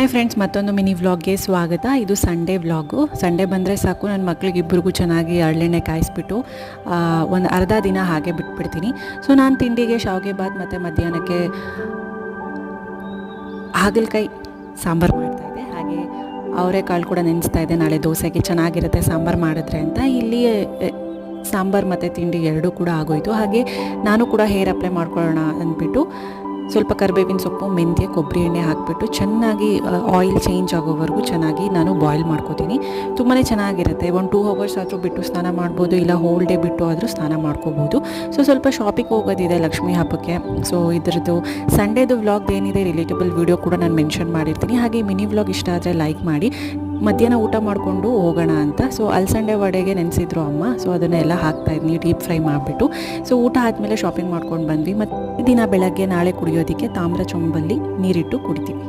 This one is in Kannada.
ಹಾಯ್ ಫ್ರೆಂಡ್ಸ್, ಮತ್ತೊಂದು ಮಿನಿ ವ್ಲಾಗ್ಗೆ ಸ್ವಾಗತ. ಇದು ಸಂಡೇ ವ್ಲಾಗು. ಸಂಡೇ ಬಂದರೆ ಸಾಕು, ನನ್ನ ಮಕ್ಳಿಗೆ ಇಬ್ಬರಿಗೂ ಚೆನ್ನಾಗಿ ಎಳ್ಳೆಣ್ಣೆ ಕಾಯಿಸ್ಬಿಟ್ಟು ಒಂದು ಅರ್ಧ ದಿನ ಹಾಗೆ ಬಿಟ್ಬಿಡ್ತೀನಿ. ಸೊ ನಾನು ತಿಂಡಿಗೆ ಶಾವಿಗೆ ಬಾತ್ ಮತ್ತು ಮಧ್ಯಾಹ್ನಕ್ಕೆ ಹಾಗಲಕಾಯಿ ಸಾಂಬಾರು ಮಾಡ್ತಾಯಿದ್ದೆ. ಹಾಗೆ ಅವರೆಕಾಳು ಕೂಡ ನೆನೆಸ್ತಾ ಇದ್ದೆ, ನಾಳೆ ದೋಸೆಗೆ ಚೆನ್ನಾಗಿರುತ್ತೆ ಸಾಂಬಾರು ಮಾಡಿದ್ರೆ ಅಂತ. ಇಲ್ಲಿ ಸಾಂಬಾರು ಮತ್ತು ತಿಂಡಿ ಎರಡೂ ಕೂಡ ಆಗೋಯಿತು. ಹಾಗೆ ನಾನು ಕೂಡ ಹೇರ್ ಅಪ್ಲೈ ಮಾಡ್ಕೊಳ್ಳೋಣ ಅಂದ್ಬಿಟ್ಟು ಸ್ವಲ್ಪ ಕರಿಬೇವಿನ ಸೊಪ್ಪು, ಮೆಂತ್ಯ, ಕೊಬ್ಬರಿ ಎಣ್ಣೆ ಹಾಕಿಬಿಟ್ಟು ಚೆನ್ನಾಗಿ ಆಯಿಲ್ ಚೇಂಜ್ ಆಗೋವರೆಗೂ ಚೆನ್ನಾಗಿ ನಾನು ಬಾಯ್ಲ್ ಮಾಡ್ಕೋತೀನಿ. ತುಂಬಾ ಚೆನ್ನಾಗಿರುತ್ತೆ. 1-2 ಅವರ್ಸ್ ಆದರೂ ಬಿಟ್ಟು ಸ್ನಾನ ಮಾಡ್ಬೋದು, ಇಲ್ಲ ಹೋಲ್ ಡೇ ಬಿಟ್ಟು ಆದರೂ ಸ್ನಾನ ಮಾಡ್ಕೋಬೋದು. ಸೊ ಸ್ವಲ್ಪ ಶಾಪಿಗೆ ಹೋಗೋದಿದೆ ಲಕ್ಷ್ಮೀ ಹಬ್ಬಕ್ಕೆ. ಸೊ ಇದ್ರದ್ದು ಸಂಡೇದು ವ್ಲಾಗ್ ಏನಿದೆ ರಿಲೇಟಬಲ್ ವಿಡಿಯೋ ಕೂಡ ನಾನು ಮೆನ್ಷನ್ ಮಾಡಿರ್ತೀನಿ. ಹಾಗೆ ಮಿನಿ ವ್ಲಾಗ್ ಇಷ್ಟ ಆದರೆ ಲೈಕ್ ಮಾಡಿ. ಮಧ್ಯಾಹ್ನ ಊಟ ಮಾಡಿಕೊಂಡು ಹೋಗೋಣ ಅಂತ. ಸೊ ಅಲಸಂಡೆ ವಡೆಗೆ ನೆನೆಸಿದ್ರು ಅಮ್ಮ. ಸೊ ಅದನ್ನೆಲ್ಲ ಹಾಕ್ತಾಯಿದ್ನಿ ಡೀಪ್ ಫ್ರೈ ಮಾಡಿಬಿಟ್ಟು. ಸೊ ಊಟ ಆದಮೇಲೆ ಶಾಪಿಂಗ್ ಮಾಡ್ಕೊಂಡು ಬಂದ್ವಿ. ಮತ್ತು ದಿನ ಬೆಳಗ್ಗೆ ನಾಳೆ ಕುಡಿಯೋದಕ್ಕೆ ತಾಮ್ರ ಚೊಂಬಲ್ಲಿ ನೀರಿಟ್ಟು ಕುಡಿತೀವಿ.